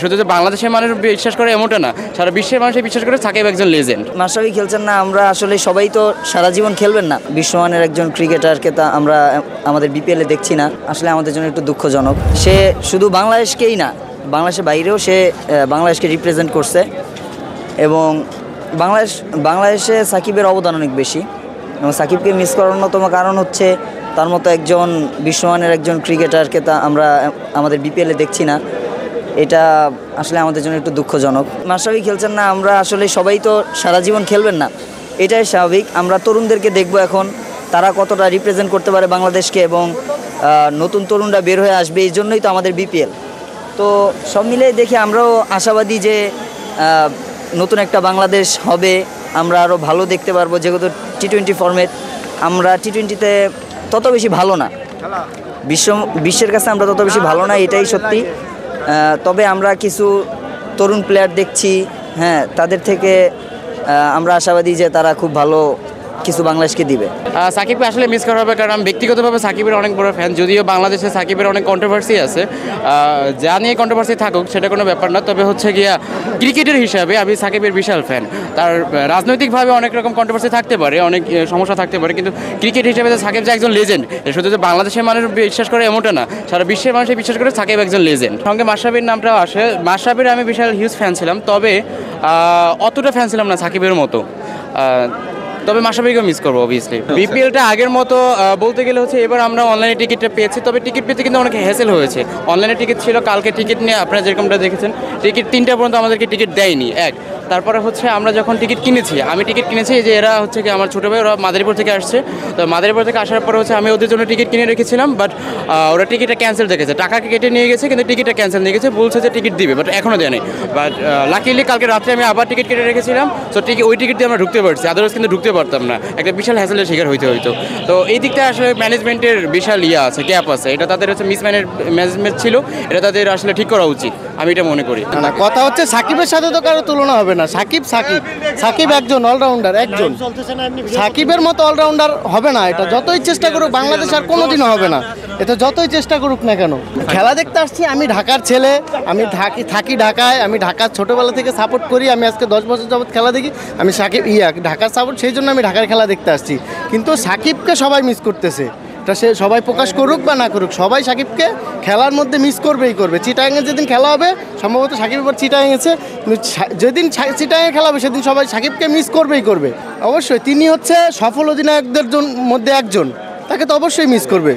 শুধু যে বাংলাদেশের মানুষ বিশ্বাস করে এমনটা না, সারা বিশ্বের মানুষ বিশ্বাস করে সাকিব একজন লেজেন্ড। মাশরাফি খেলছেন না, আমরা আসলে সবাই তো সারা জীবন খেলবেন না। বিশ্বমানের একজন ক্রিকেটারকে তা আমরা আমাদের বিপিএলে দেখছি না, আসলে আমাদের জন্য একটু দুঃখজনক। সে শুধু বাংলাদেশকেই না, বাংলাদেশের বাইরেও সে বাংলাদেশকে রিপ্রেজেন্ট করছে এবং বাংলাদেশে সাকিবের অবদান অনেক বেশি এবং সাকিবকে মিস করার অন্যতম কারণ হচ্ছে তার মতো একজন বিশ্বমানের একজন ক্রিকেটারকে তা আমরা আমাদের বিপিএলে দেখছি না। এটা আসলে আমাদের জন্য একটু দুঃখজনক। মাশরাফি খেলছেন না, আমরা আসলে সবাই তো সারা জীবন খেলবেন না, এটাই স্বাভাবিক। আমরা তরুণদেরকে দেখব এখন তারা কতটা রিপ্রেজেন্ট করতে পারে বাংলাদেশকে এবং নতুন তরুণরা বের হয়ে আসবে, এই জন্যই তো আমাদের বিপিএল। তো সব মিলে দেখে আমরাও আশাবাদী যে নতুন একটা বাংলাদেশ হবে, আমরা আরও ভালো দেখতে পারবো। যেহেতু টি-20 ফরম্যাট, আমরা টি-20তে তত বেশি ভালো না, বিশ্বের কাছে আমরা তত বেশি ভালো না, এটাই সত্যি। তবে আমরা কিছু তরুণ প্লেয়ার দেখছি, হ্যাঁ, তাদের থেকে আমরা আশাবাদী যে তারা খুব ভালো কিছু বাংলাদেশকে দিবে। সাকিবকে আসলে মিস করা হবে, কারণ আমি ব্যক্তিগতভাবে সাকিবের অনেক বড় ফ্যান। যদিও বাংলাদেশে সাকিবের অনেক কন্ট্রোভার্সি আছে, যা নিয়ে কন্ট্রোভার্সি থাকুক সেটা কোনো ব্যাপার না। তবে হচ্ছে গিয়া ক্রিকেটের হিসাবে আমি সাকিবের বিশাল ফ্যান। তার রাজনৈতিকভাবে অনেক রকম কন্ট্রোভার্সি থাকতে পারে, অনেক সমস্যা থাকতে পারে, কিন্তু ক্রিকেট হিসেবে সাকিব যে একজন লেজেন্ড, শুধু যে বাংলাদেশের মানুষ বিশ্বাস করে এমনটা না, সারা বিশ্বের মানুষ বিশ্বাস করে সাকিব একজন লেজেন্ড। সঙ্গে মাশরাফির নামটাও আসে। মাশরাফির আমি বিশাল হিউজ ফ্যান ছিলাম, তবে অতটা ফ্যান ছিলাম না সাকিবের মতো। তবে মাশরাফিকেও মিস করবো অবভিয়াসলি। বিপিএলটা আগের মতো বলতে গেলে হচ্ছে এবার আমরা অনলাইনে টিকিটটা পেয়েছি, তবে টিকিট পেতে কিন্তু অনেক হ্যাসেল হয়েছে। অনলাইনে টিকিট ছিল, কালকে টিকিট নিয়ে আপনারা যেরকমটা দেখেছেন টিকিট 3টা পর্যন্ত আমাদেরকে টিকিট দেয়নি। তারপরে হচ্ছে আমরা যখন টিকিট কিনেছি, আমি টিকিট কিনেছি যে এরা হচ্ছে কি আমার ছোটো ভাই, ওরা মাদারীপুর থেকে আসছে। তো মাদারীপুর থেকে আসার পরে হচ্ছে আমি ওদের জন্য টিকিট কিনে রেখেছিলাম, বাট ওরা টিকিটটা ক্যান্সেল দেখেছে, টাকা কেটে নিয়ে গেছে, কিন্তু টিকিটটা ক্যান্সেল নিয়ে গেছে, বলছে যে টিকিট দিবে, বাট এখনও দেয়নি। বাট লাকিলি কালকে রাত্রে আমি আবার টিকিট কেটে রেখেছিলাম, তো ওই টিকিট দিয়ে আমরা ঢুকতে পারছি, আদারওয়াইজ কিন্তু ঢুকতে পারতাম না, একটা বিশাল হ্যাসেলের শিকার হইতে হইতো। তো এই দিকটা আসলে ম্যানেজমেন্টের বিশাল আছে, গ্যাপ আছে, এটা তাদের হচ্ছে ম্যানেজমেন্ট ছিল, এটা তাদের আসলে ঠিক করা উচিত, আমি এটা মনে করি। না, কথা হচ্ছে সাকিবের সাথে তো কারো তুলনা হবে না। সাকিব একজন অলরাউন্ডার, একজন সাকিবের মতো অলরাউন্ডার হবে না। এটা যতই চেষ্টা করুক বাংলাদেশ আর কোনোদিনও হবে না, এটা যতই চেষ্টা করুক না কেন। খেলা দেখতে আসছি, আমি ঢাকার ছেলে, আমি থাকি ঢাকায়, আমি ঢাকার ছোটোবেলা থেকে সাপোর্ট করি, আমি আজকে 10 বছর যাবত খেলা দেখি, আমি ঢাকার সাপোর্ট, সেই জন্য আমি ঢাকার খেলা দেখতে আসছি। কিন্তু সাকিবকে সবাই মিস করতেছে, এটা সে সবাই প্রকাশ করুক বা না করুক, সবাই সাকিবকে খেলার মধ্যে মিস করবেই করবে। চিটাগাংয়ে যেদিন খেলা হবে, সম্ভবত সাকিব এবার চিটাগাং গেছে, যেদিন চিটাগাংয়ে খেলা হবে সেদিন সবাই সাকিবকে মিস করবেই করবে। অবশ্যই তিনি হচ্ছে সফল অধিনায়কদের মধ্যে একজন, তাকে তো অবশ্যই মিস করবে।